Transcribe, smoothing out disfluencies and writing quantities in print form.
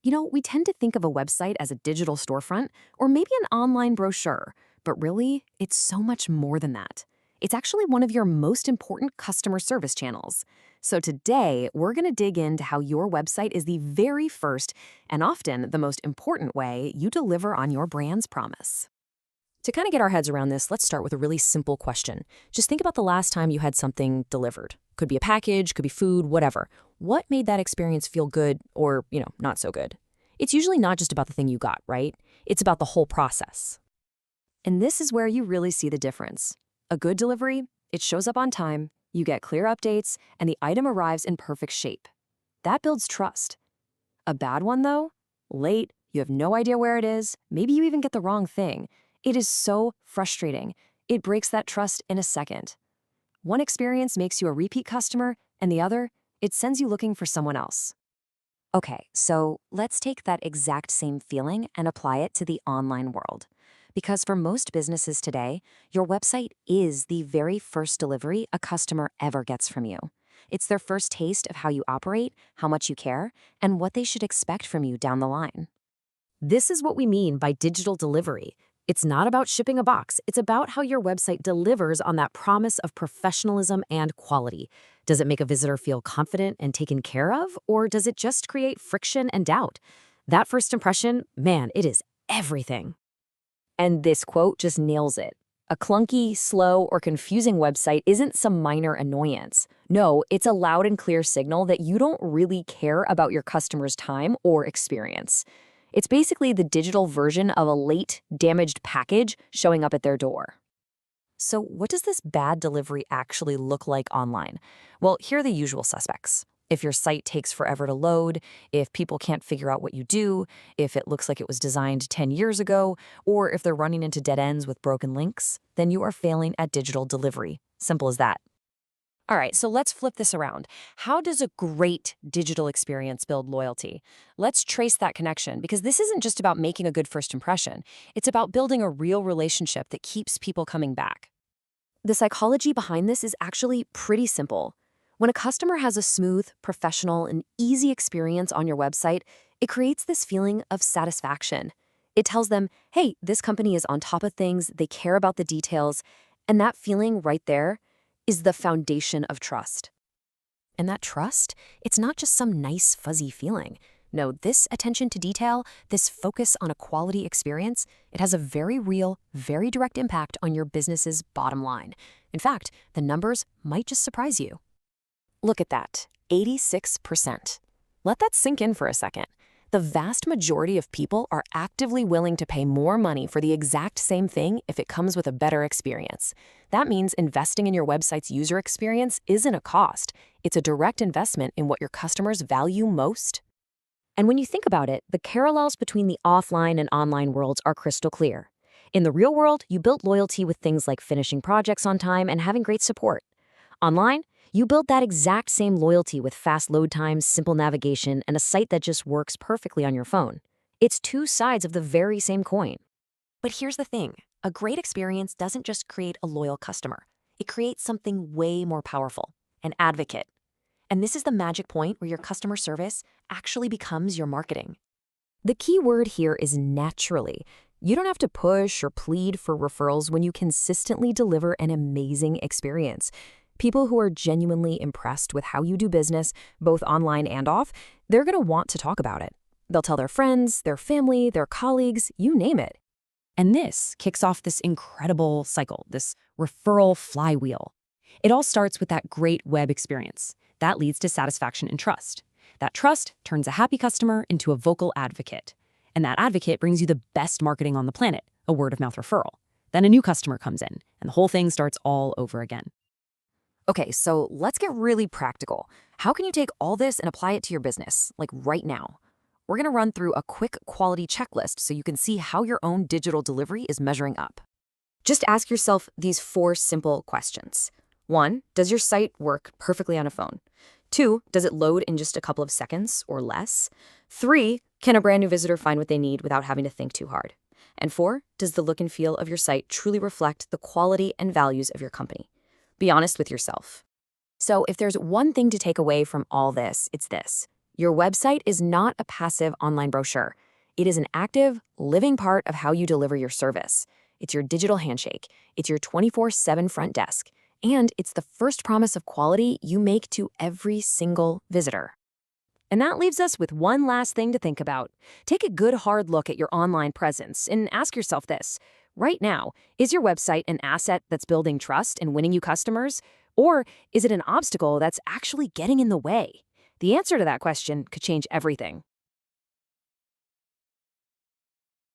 We tend to think of a website as a digital storefront or maybe an online brochure, but really, it's so much more than that. It's actually one of your most important customer service channels. So today, we're going to dig into how your website is the very first and often the most important way you deliver on your brand's promise. To kind of get our heads around this, let's start with a really simple question. Just think about the last time you had something delivered. Could be a package, could be food, whatever. What made that experience feel good or, not so good? It's usually not just about the thing you got, right? It's about the whole process. And this is where you really see the difference. A good delivery, it shows up on time, you get clear updates, and the item arrives in perfect shape. That builds trust. A bad one, though? Late, you have no idea where it is, maybe you even get the wrong thing. It is so frustrating. It breaks that trust in a second. One experience makes you a repeat customer, and the other, it sends you looking for someone else. Okay, so let's take that exact same feeling and apply it to the online world. Because for most businesses today, your website is the very first delivery a customer ever gets from you. It's their first taste of how you operate, how much you care, and what they should expect from you down the line. This is what we mean by digital delivery. It's not about shipping a box. It's about how your website delivers on that promise of professionalism and quality. Does it make a visitor feel confident and taken care of, or does it just create friction and doubt? That first impression, man, it is everything. And this quote just nails it. A clunky, slow, or confusing website isn't some minor annoyance. No, it's a loud and clear signal that you don't really care about your customer's time or experience. It's basically the digital version of a late, damaged package showing up at their door. So what does this bad delivery actually look like online? Well, here are the usual suspects. If your site takes forever to load, if people can't figure out what you do, if it looks like it was designed 10 years ago, or if they're running into dead ends with broken links, then you are failing at digital delivery. Simple as that. All right, so let's flip this around. How does a great digital experience build loyalty? Let's trace that connection because this isn't just about making a good first impression. It's about building a real relationship that keeps people coming back. The psychology behind this is actually pretty simple. When a customer has a smooth, professional, and easy experience on your website, it creates this feeling of satisfaction. It tells them, hey, this company is on top of things, they care about the details, and that feeling right there is the foundation of trust. And that trust, it's not just some nice, fuzzy feeling. No, this attention to detail, this focus on a quality experience, it has a very real, very direct impact on your business's bottom line. In fact, the numbers might just surprise you. Look at that, 86%. Let that sink in for a second. The vast majority of people are actively willing to pay more money for the exact same thing if it comes with a better experience. That means investing in your website's user experience isn't a cost. It's a direct investment in what your customers value most. And when you think about it, the parallels between the offline and online worlds are crystal clear. In the real world, you build loyalty with things like finishing projects on time and having great support. Online, you build that exact same loyalty with fast load times, simple navigation, and a site that just works perfectly on your phone. It's two sides of the very same coin. But here's the thing. A great experience doesn't just create a loyal customer. It creates something way more powerful, an advocate. And this is the magic point where your customer service actually becomes your marketing. The key word here is naturally. You don't have to push or plead for referrals when you consistently deliver an amazing experience. People who are genuinely impressed with how you do business, both online and off, they're going to want to talk about it. They'll tell their friends, their family, their colleagues, you name it. And this kicks off this incredible cycle, this referral flywheel. It all starts with that great web experience. That leads to satisfaction and trust. That trust turns a happy customer into a vocal advocate. And that advocate brings you the best marketing on the planet, a word-of-mouth referral. Then a new customer comes in, and the whole thing starts all over again. Okay, so let's get really practical. How can you take all this and apply it to your business, like right now? We're going to run through a quick quality checklist so you can see how your own digital delivery is measuring up. Just ask yourself these 4 simple questions. 1, does your site work perfectly on a phone? 2, does it load in just a couple of seconds or less? 3, can a brand new visitor find what they need without having to think too hard? And 4, does the look and feel of your site truly reflect the quality and values of your company? Be honest with yourself. So if there's one thing to take away from all this, it's this. Your website is not a passive online brochure. It is an active, living part of how you deliver your service. It's your digital handshake. It's your 24/7 front desk. And it's the first promise of quality you make to every single visitor. And that leaves us with one last thing to think about. Take a good hard look at your online presence and ask yourself this. Right now, is your website an asset that's building trust and winning you customers? Or is it an obstacle that's actually getting in the way? The answer to that question could change everything.